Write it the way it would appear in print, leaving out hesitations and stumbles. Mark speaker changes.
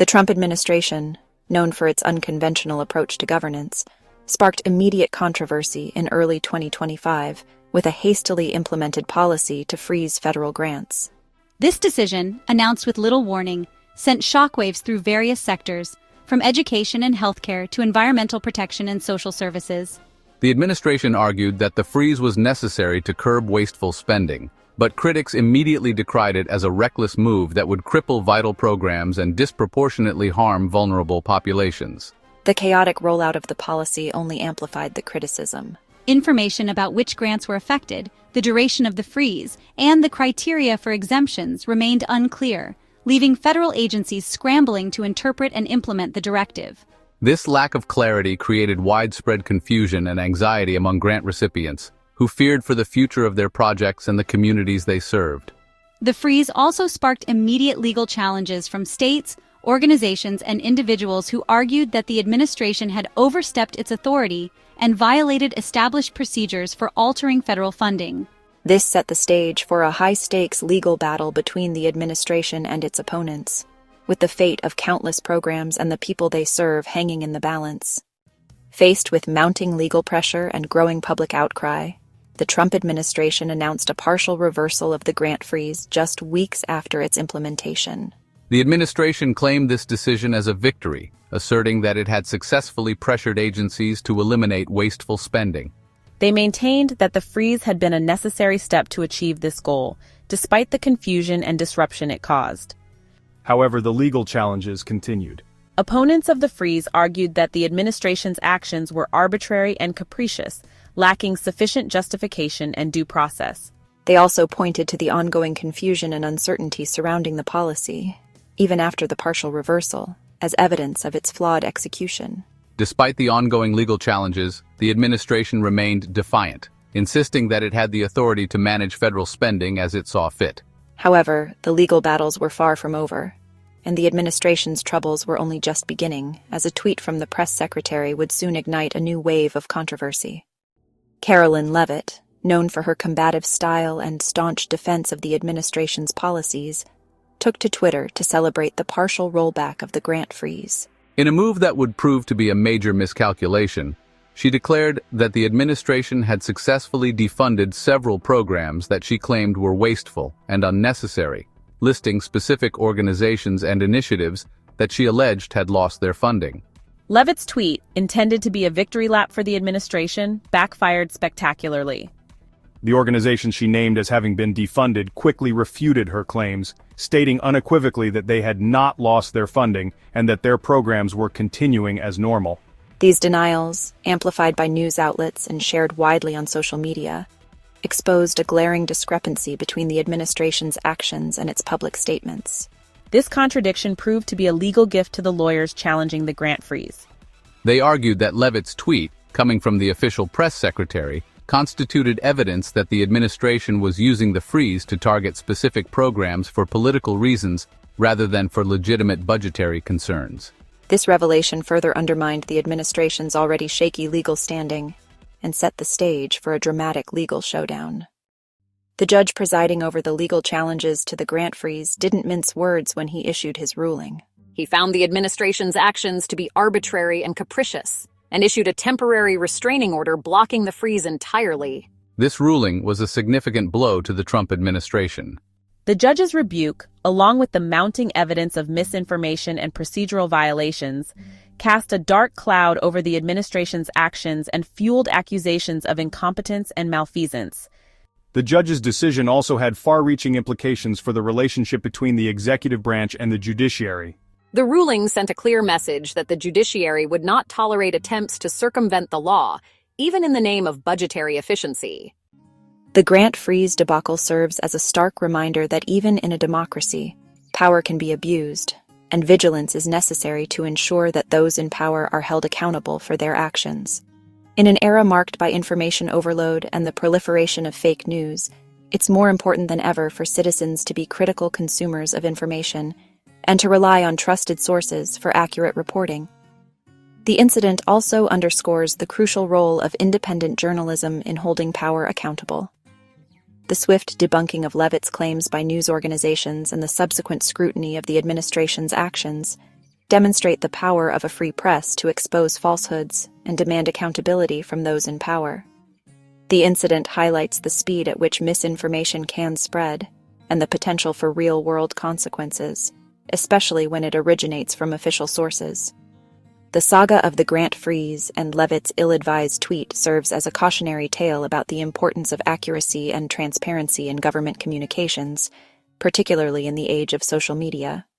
Speaker 1: The Trump administration, known for its unconventional approach to governance, sparked immediate controversy in early 2025 with a hastily implemented policy to freeze federal grants.
Speaker 2: This decision, announced with little warning, sent shockwaves through various sectors, from education and healthcare to environmental protection and social services.
Speaker 3: The administration argued that the freeze was necessary to curb wasteful spending, but critics immediately decried it as a reckless move that would cripple vital programs and disproportionately harm vulnerable populations.
Speaker 1: The chaotic rollout of the policy only amplified the criticism.
Speaker 2: Information about which grants were affected, the duration of the freeze, and the criteria for exemptions remained unclear, leaving federal agencies scrambling to interpret and implement the directive.
Speaker 3: This lack of clarity created widespread confusion and anxiety among grant recipients, who feared for the future of their projects and the communities they served.
Speaker 2: The freeze also sparked immediate legal challenges from states, organizations, and individuals who argued that the administration had overstepped its authority and violated established procedures for altering federal funding.
Speaker 1: This set the stage for a high-stakes legal battle between the administration and its opponents, with the fate of countless programs and the people they serve hanging in the balance. Faced with mounting legal pressure and growing public outcry, the Trump administration announced a partial reversal of the grant freeze just weeks after its implementation.
Speaker 3: The administration claimed this decision as a victory, asserting that it had successfully pressured agencies to eliminate wasteful spending.
Speaker 4: They maintained that the freeze had been a necessary step to achieve this goal, despite the confusion and disruption it caused.
Speaker 5: However, the legal challenges continued.
Speaker 4: Opponents of the freeze argued that the administration's actions were arbitrary and capricious, lacking sufficient justification and due process.
Speaker 1: They also pointed to the ongoing confusion and uncertainty surrounding the policy, even after the partial reversal, as evidence of its flawed execution.
Speaker 3: Despite the ongoing legal challenges, the administration remained defiant, insisting that it had the authority to manage federal spending as it saw fit.
Speaker 1: However, the legal battles were far from over, and the administration's troubles were only just beginning, as a tweet from the press secretary would soon ignite a new wave of controversy. Carolyn Leavitt, known for her combative style and staunch defense of the administration's policies, took to Twitter to celebrate the partial rollback of the grant freeze.
Speaker 3: In a move that would prove to be a major miscalculation, she declared that the administration had successfully defunded several programs that she claimed were wasteful and unnecessary, listing specific organizations and initiatives that she alleged had lost their funding.
Speaker 4: Leavitt's tweet, intended to be a victory lap for the administration, backfired spectacularly.
Speaker 5: The organization she named as having been defunded quickly refuted her claims, stating unequivocally that they had not lost their funding and that their programs were continuing as normal.
Speaker 1: These denials, amplified by news outlets and shared widely on social media, exposed a glaring discrepancy between the administration's actions and its public statements.
Speaker 4: This contradiction proved to be a legal gift to the lawyers challenging the grant freeze.
Speaker 3: They argued that Leavitt's tweet, coming from the official press secretary, constituted evidence that the administration was using the freeze to target specific programs for political reasons rather than for legitimate budgetary concerns.
Speaker 1: This revelation further undermined the administration's already shaky legal standing and set the stage for a dramatic legal showdown. The judge presiding over the legal challenges to the grant freeze didn't mince words when he issued his ruling.
Speaker 6: He found the administration's actions to be arbitrary and capricious, and issued a temporary restraining order blocking the freeze entirely.
Speaker 3: This ruling was a significant blow to the Trump administration.
Speaker 4: The judge's rebuke, along with the mounting evidence of misinformation and procedural violations, cast a dark cloud over the administration's actions and fueled accusations of incompetence and malfeasance.
Speaker 5: The judge's decision also had far-reaching implications for the relationship between the executive branch and the judiciary.
Speaker 6: The ruling sent a clear message that the judiciary would not tolerate attempts to circumvent the law, even in the name of budgetary efficiency.
Speaker 1: The grant freeze debacle serves as a stark reminder that even in a democracy, power can be abused, and vigilance is necessary to ensure that those in power are held accountable for their actions. In an era marked by information overload and the proliferation of fake news, it's more important than ever for citizens to be critical consumers of information and to rely on trusted sources for accurate reporting. The incident also underscores the crucial role of independent journalism in holding power accountable. The swift debunking of Leavitt's claims by news organizations and the subsequent scrutiny of the administration's actions demonstrate the power of a free press to expose falsehoods and demand accountability from those in power. The incident highlights the speed at which misinformation can spread and the potential for real-world consequences, especially when it originates from official sources. The saga of the Grant Freeze and Leavitt's ill-advised tweet serves as a cautionary tale about the importance of accuracy and transparency in government communications, particularly in the age of social media.